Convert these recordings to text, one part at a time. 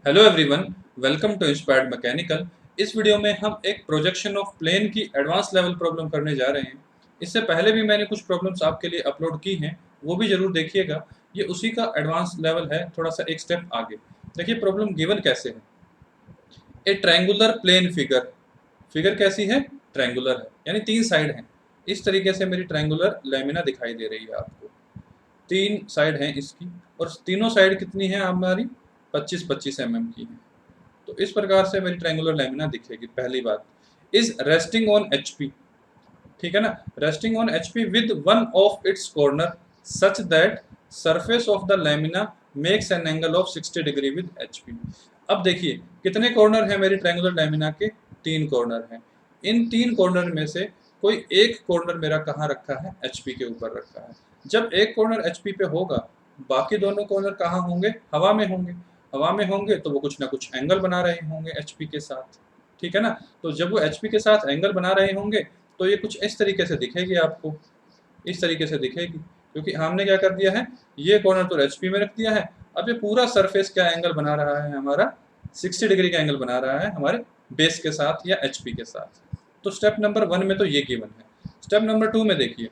Hello everyone, welcome to inspired mechanical. इस video में हम एक प्रोजेक्शन ऑफ प्लेन की एडवांस लेवल प्रॉब्लम करने जा रहे हैं। इससे पहले भी मैंने कुछ प्रॉब्लम्स आपके लिए अपलोड की हैं, वो भी ज़रूर देखिएगा। ये उसी का एडवांस लेवल है, थोड़ा सा एक स्टेप आगे। देखिए प्रॉब्लम गिवन कैसे है। ए ट्रायंगुलर प्लेन फिगर, फिगर कैसी है? ट्रायंगुलर है, यानी तीन साइड हैं। इस तरीके से मेरी ट्रायंगुलर लेमिना दिखाई दे रही है आपको। तीन साइड हैं इसकी, और तीनों साइड कितनी है हमारी? 25-25 mm की है। तो इस प्रकार से मेरी ट्रायंगुलर लैमिना दिखेगी। पहली बात, इज रेस्टिंग ऑन एचपी, ठीक है ना। Resting on HP with one of its corner such that surface of the lamina makes an angle of 60 degree with HP. अब देखिए कितने कॉर्नर हैं मेरी ट्रायंगुलर लैमिना के? तीन कॉर्नर हैं। इन तीन कॉर्नर में से कोई एक कॉर्नर मेरा कहाँ रखा है? एचपी के ऊपर रखा है। जब एक कॉर्नर एचपी पे होगा, बाकी दोनों कॉर्नर कहाँ होंगे? हवा में होंगे। हवा में होंगे तो वो कुछ ना कुछ एंगल बना रहे होंगे एचपी के साथ, ठीक है ना। तो जब वो एचपी के साथ एंगल बना रहे होंगे तो ये कुछ इस तरीके से दिखेगी आपको, इस तरीके से दिखेगी। क्योंकि हमने क्या कर दिया है, ये कॉर्नर तो एचपी में रख दिया है। अब ये पूरा सरफेस क्या एंगल बना रहा है हमारा? 60 डिग्री का एंगल बना रहा है हमारे बेस के साथ या एचपी के साथ। तो स्टेप नंबर 1 में तो ये गिवन है। स्टेप नंबर 2 में देखिए,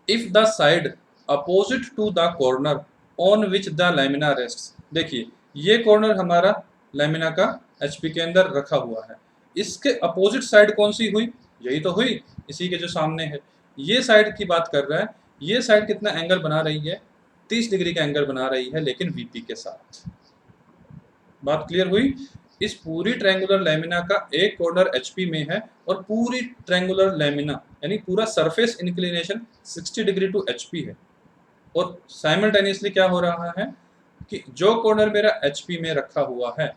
if the side opposite to the corner on which the lamina rests. देखिए ये कॉर्नर हमारा लैमिना का एचपी के अंदर रखा हुआ है। इसके अपोजिट साइड कौन सी हुई? यही तो हुई, इसी के जो सामने है। ये साइड की बात कर रहा है। ये साइड कितना एंगल बना रही है? 30 डिग्री का एंगल बना रही है, लेकिन वीपी के साथ। बात क्लियर हुई। इस पूरी ट्रायंगुलर लैमिना का एक कॉर्नर एचपी में है, और पूरी ट्रायंगुलर लैमिना यानी पूरा surface inclination 60 degree to HP है। और साइमल्टेनियसली क्या हो रहा है कि जो कॉर्नर मेरा एचपी में रखा हुआ है,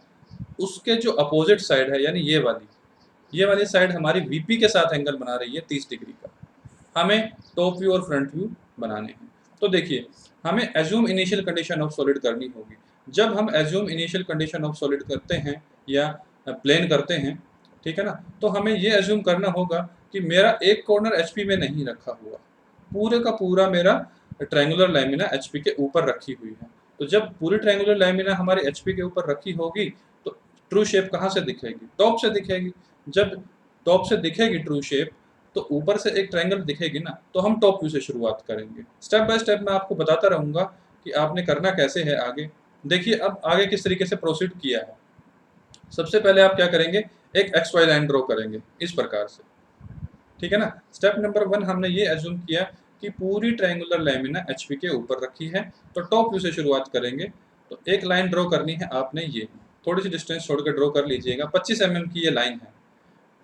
उसके जो अपोजिट साइड है, यानी ये वाली साइड हमारी वीपी के साथ एंगल बना रही है 30 डिग्री का। हमें टॉप व्यू और फ्रंट व्यू बनाने हैं। तो देखिए, हमें assume initial condition of solid करनी होगी। जब हम assume initial condition of solid करते हैं या प्लेन करते हैं, ठीक है ना, तो हमें ये एज्यूम करना होगा कि मेरा एक कॉर्नर एचपी में नहीं रखा हुआ, पूरे का पूरा मेरा ट्रायंगुलर लैमिना एचपी के ऊपर रखी हुई है। तो जब पूरी ट्रायंगुलर लैमिना हमारी एचपी के ऊपर रखी होगी, तो ट्रू शेप कहाँ से दिखेगी? टॉप से दिखेगी। जब टॉप से दिखेगी ट्रू शेप, तो ऊपर से एक ट्रायंगल दिखेगी ना, तो हम टॉप व्यू से शुरुआत करेंगे। स्टेप बाय स्टेप मैं आपको बताता रहूंगा कि आपने करना कैसे है आगे। देखिए अब आगे किस तरीके से प्रोसीड किया है। सबसे पहले आप क्या करेंगे, एक एक्स वाई लाइन ड्रॉ करेंगे इस प्रकार से, ठीक है ना। स्टेप नंबर 1 हमने ये एज्यूम किया कि पूरी ट्रायंगुलर लैमिना एचपी के ऊपर रखी है, तो टॉप व्यू से शुरुआत करेंगे। तो एक लाइन ड्रॉ करनी है आपने, ये थोड़ी सी डिस्टेंस छोड़कर ड्रॉ कर लीजिएगा। 25 mm की ये लाइन है,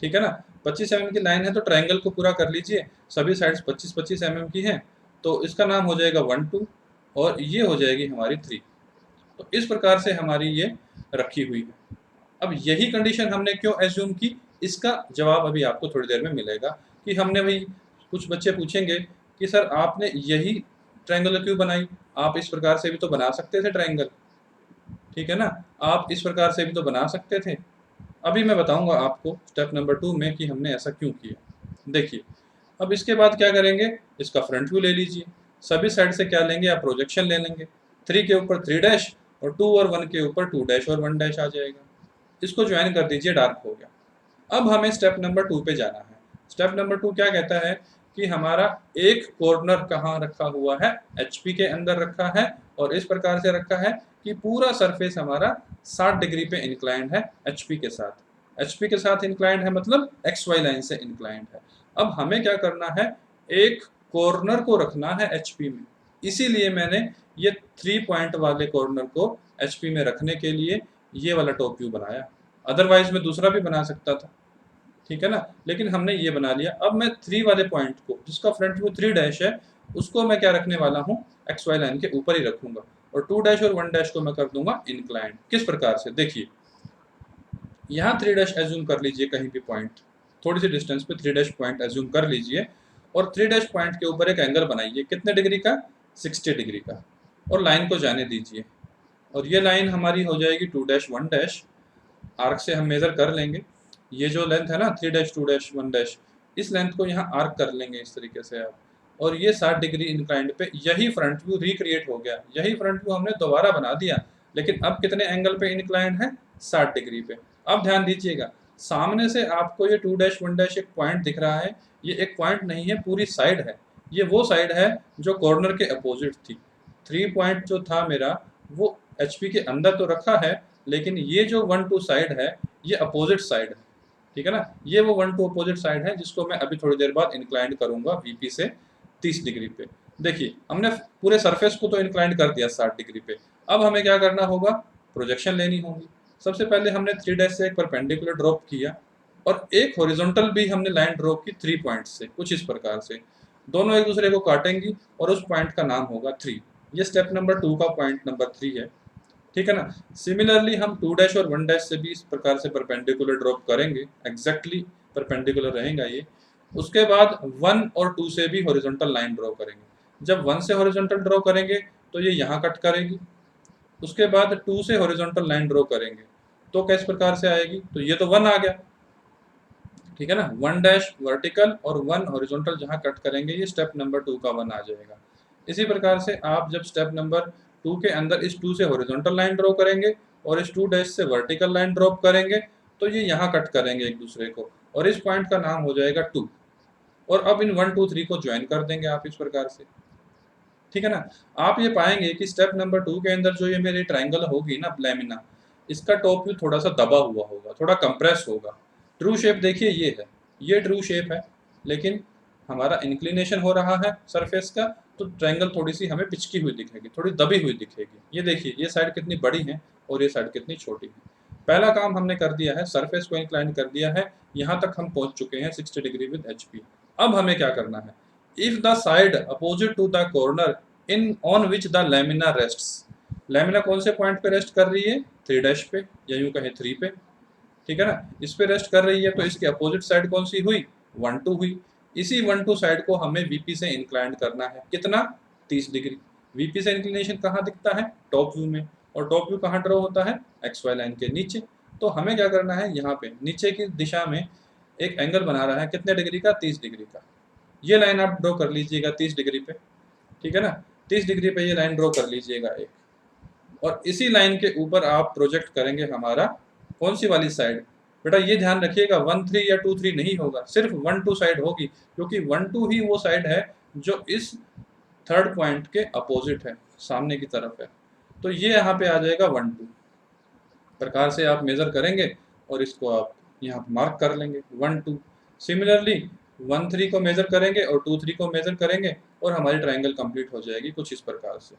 ठीक है ना। 25 mm की लाइन है, तो ट्रायंगल को पूरा कर लीजिए। सभी साइड्स 25-25 mm की हैं, तो इसका नाम हो जाएगा 1 2, और ये हो जाएगी हमारी 3। तो इस प्रकार से हमारी ये रखी हुई है। अब यही कंडीशन हमने क्यों एज्यूम की, इसका जवाब अभी आपको थोड़ी देर में मिलेगा। कि हमने भाई, कुछ बच्चे पूछेंगे कि सर आपने यही ट्रायंगल क्यों बनाई? आप इस प्रकार से भी तो बना सकते थे ट्रायंगल, ठीक है ना। आप इस प्रकार से भी तो बना सकते थे। अभी मैं बताऊंगा आपको स्टेप नंबर 2 में कि हमने ऐसा क्यों किया। देखिए अब इसके बाद क्या करेंगे, इसका फ्रंट व्यू ले लीजिए। सभी साइड से क्या लेंगे, आप प्रोजेक्शन ले लेंगे। 3 के ऊपर 3 डैश, और 2 और 1 के ऊपर 2 डैश और 1 डैश आ जाएगा। इसको ज्वाइन कर दीजिए, डार्क हो गया। अब हमें स्टेप नंबर 2 पे जाना है। स्टेप नंबर 2 क्या कहता है कि हमारा एक कॉर्नर कहाँ रखा हुआ है? एचपी के अंदर रखा है, और इस प्रकार से रखा है कि पूरा सरफेस हमारा 60 डिग्री पे इंक्लाइंड है एचपी के साथ। एचपी के साथ इंक्लाइंड है मतलब एक्स वाई लाइन से इंक्लाइंड है। अब हमें क्या करना है, एक कॉर्नर को रखना है एचपी में। इसीलिए मैंने ये 3 पॉइंट वाले कॉर्नर को एचपी में रखने के लिए ये वाला टॉप व्यू बनाया। अदरवाइज मैं दूसरा भी बना सकता था, ठीक है ना, लेकिन हमने ये बना लिया। अब मैं 3 वाले पॉइंट को, जिसका फ्रंट व्यू 3 डैश है, उसको मैं क्या रखने वाला हूँ, एक्स वाई लाइन के ऊपर ही रखूंगा। और 2 डैश और 1 डैश को मैं कर दूंगा इंक्लाइंड। किस प्रकार से, देखिए यहाँ 3 डैश एज्यूम कर लीजिए, कहीं भी पॉइंट थोड़ी सी डिस्टेंस पे 3 डैश पॉइंट एज्यूम कर लीजिए, और 3 डैश पॉइंट के ऊपर एक एंगल बनाइए। कितने डिग्री का? 60 डिग्री का। और लाइन को जाने दीजिए, और ये लाइन हमारी हो जाएगी 2 डैश 1 डैश। आर्क से हम मेजर कर लेंगे। ये जो लेंथ है ना 3 डैश 2 डैश 1 डैश, इस लेंथ को यहाँ आर्क कर लेंगे इस तरीके से आप। और ये 60 डिग्री इंक्लाइंड पे यही फ्रंट व्यू रिक्रिएट हो गया। यही फ्रंट व्यू हमने दोबारा बना दिया, लेकिन अब कितने एंगल पे इंक्लाइंड है? 60 डिग्री पे। अब ध्यान दीजिएगा, सामने से आपको ये 2 डैश 1 डैश एक पॉइंट दिख रहा है, ये एक पॉइंट नहीं है, पूरी साइड है। ये वो साइड है जो कॉर्नर के अपोजिट थी। 3 पॉइंट जो था मेरा वो एचपी के अंदर तो रखा है, लेकिन ये जो 1 2 साइड है ये अपोजिट साइड है। ठीक है ना, ये वो 1 2 अपोजिट साइड है जिसको मैं अभी थोड़ी देर बाद इंक्लाइंड करूंगा वीपी से 30 डिग्री पे। देखिए हमने पूरे सरफेस को तो इंक्लाइंड कर दिया 60 डिग्री पे। अब हमें क्या करना होगा? प्रोजेक्शन लेनी होगी। सबसे पहले हमने 3 डैश से एक परपेंडिकुलर ड्रॉप किया और एक हॉरिजॉन्टल भी हमने लाइन ड्रॉप की 3 पॉइंट से, कुछ इस प्रकार से। दोनों एक दूसरे को काटेंगी और उस पॉइंट का नाम होगा 3। ये स्टेप नंबर 2 का पॉइंट नंबर 3 है। ठीक है ना। सिमिलरली हम 2 डैश और 1 डैश से भी इस प्रकार से परपेंडिकुलर ड्रॉप करेंगे, एग्जैक्टली परपेंडिकुलर रहेगा ये। उसके बाद 1 और 2 से भी हॉरिजॉन्टल लाइन ड्रॉ करेंगे। जब 1 से हॉरिजॉन्टल ड्रॉ करेंगे तो ये यहाँ कट करेगी। उसके बाद 2 से हॉरिजॉन्टल लाइन ड्रॉ करेंगे तो किस प्रकार से आएगी? तो ये तो 1 आ गया। ठीक है ना, 1 डैश वर्टिकल और 1 हॉरिजॉन्टल जहाँ कट करेंगे ये स्टेप नंबर 2 का 1 आ जाएगा। इसी प्रकार से आप जब स्टेप नंबर 2 के अंदर इस 2 से हॉरिजॉन्टल लाइन ड्रॉ करेंगे और इस 2 डैश से वर्टिकल लाइन ड्रॉप करेंगे तो ये यहाँ कट करेंगे एक दूसरे को और इस पॉइंट का नाम हो जाएगा 2। और अब इन 1 2 3 को ज्वाइन कर देंगे आप इस प्रकार से। ठीक है ना। आप ये पाएंगे कि स्टेप नंबर 2 के अंदर जो ये मेरी ट्राइंगल होगी ना लैमिना, इसका टॉप व्यू थोड़ा सा दबा हुआ होगा, थोड़ा कंप्रेस होगा। ट्रू शेप देखिए ये है, ये ट्रू शेप है, लेकिन हमारा इंक्लिनेशन हो रहा है सरफेस का, तो ट्रायंगल थोड़ी सी हमें पिचकी हुई दिखेगी, थोड़ी दबी हुई दिखेगी। ये देखिए ये साइड कितनी बड़ी है और ये साइड कितनी छोटी है। पहला काम हमने कर दिया है, सरफेस को इंक्लाइन कर दिया है, यहाँ तक हम पहुंच चुके हैं 60 डिग्री विद एचपी। अब हमें क्या करना है? If the side opposite to the corner in on which the lamina rests, lamina कौन से पॉइंट पे रेस्ट कर रही है? 3 डैश पे, या यूं कहें 3 पे। ठीक है ना, इस पे रेस्ट कर रही है तो इसकी अपोजिट साइड कौन सी हुई? 1 2 हुई। इसी 1 2 साइड को हमें वीपी से इंक्लाइन करना है। कितना? 30 डिग्री। वीपी से इंक्लिनेशन कहाँ दिखता है? टॉप व्यू में। और टॉप व्यू कहाँ ड्रॉ होता है? एक्स वाई लाइन के नीचे। तो हमें क्या करना है? यहाँ पे नीचे की दिशा में एक एंगल बना रहा है, कितने डिग्री का? 30 डिग्री का। ये लाइन आप ड्रॉ कर लीजिएगा 30 डिग्री पे। ठीक है ना, 30 डिग्री पे ये लाइन ड्रॉ कर लीजिएगा एक, और इसी लाइन के ऊपर आप प्रोजेक्ट करेंगे हमारा कौन सी वाली साइड? बेटा ये ध्यान रखिएगा 1 3 या 2 3 नहीं होगा, सिर्फ 1 2 साइड होगी, क्योंकि 1 2 ही वो साइड है जो इस थर्ड पॉइंट के अपोजिट है, सामने की तरफ है। तो ये यहाँ पे आ जाएगा 1 2 प्रकार से आप मेजर करेंगे और इसको आप यहाँ मार्क कर लेंगे 1 2। सिमिलरली 1 3 को मेजर करेंगे और 2 3 को मेजर करेंगे और हमारी ट्राइंगल कंप्लीट हो जाएगी कुछ इस प्रकार से।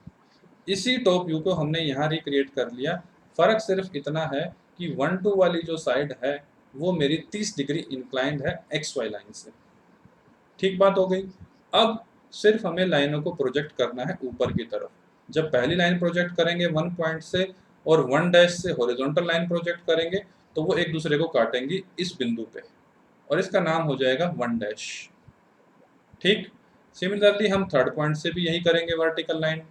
इसी टॉप व्यू को हमने यहाँ रिक्रिएट कर लिया। फर्क सिर्फ इतना है कि 1 2 वाली जो साइड है वो मेरी 30 डिग्री इंक्लाइंड है एक्स वाई लाइन से। ठीक बात हो गई। अब सिर्फ हमें लाइनों को प्रोजेक्ट करना है ऊपर की तरफ। जब पहली लाइन प्रोजेक्ट करेंगे 1 पॉइंट से और 1 डैश से हॉरिजॉन्टल लाइन प्रोजेक्ट करेंगे तो वो एक दूसरे को काटेंगी इस बिंदु पे और इसका नाम हो जाएगा 1 डैश। ठीक। सिमिलरली हम थर्ड पॉइंट से भी यही करेंगे वर्टिकल लाइन।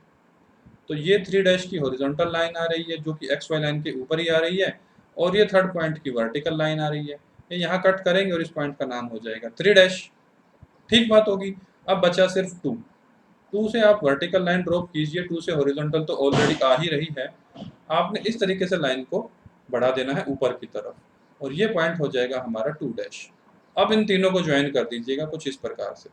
तो ये 3 डैश की हॉरिजॉन्टल लाइन आ रही है जो कि एक्स वाई लाइन के ऊपर ही आ रही है, और ये थर्ड पॉइंट की वर्टिकल लाइन आ रही है। ये यहाँ कट करेंगे और इस पॉइंट का नाम हो जाएगा 3 डैश। ठीक बात होगी। अब बचा सिर्फ 2 से आप वर्टिकल लाइन ड्रॉप कीजिए, 2 से हॉरिजॉन्टल तो ऑलरेडी आ ही रही है। आपने इस तरीके से लाइन को बढ़ा देना है ऊपर की तरफ और ये पॉइंट हो जाएगा हमारा 2 डैश। अब इन तीनों को ज्वाइन कर दीजिएगा कुछ इस प्रकार से।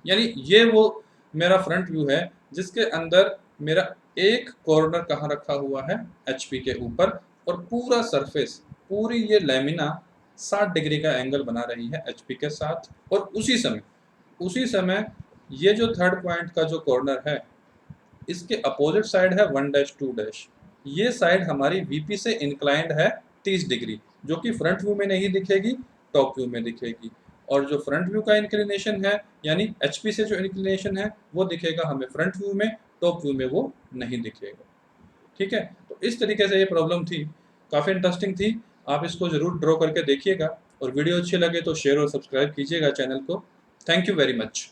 यानी ये वो मेरा फ्रंट व्यू है जिसके अंदर मेरा एक कॉर्नर कहाँ रखा हुआ है? एचपी के ऊपर, और पूरा सरफेस, पूरी ये लैमिना 60 डिग्री का एंगल बना रही है एचपी के साथ। और उसी समय ये जो थर्ड पॉइंट का जो कॉर्नर है इसके अपोजिट साइड है 1 डैश 2 डैश। ये साइड हमारी वीपी से इंक्लाइंड है 30 डिग्री, जो कि फ्रंट व्यू में नहीं दिखेगी, टॉप व्यू में दिखेगी। और जो फ्रंट व्यू का इंक्लिनेशन है यानी एचपी से जो इंक्लिनेशन है वो दिखेगा हमें फ्रंट व्यू में, टॉप व्यू में वो नहीं दिखेगा। ठीक है, तो इस तरीके से ये प्रॉब्लम थी, काफ़ी इंटरेस्टिंग थी। आप इसको ज़रूर ड्रॉ करके देखिएगा और वीडियो अच्छी लगे तो शेयर और सब्सक्राइब कीजिएगा चैनल को। Thank you very much.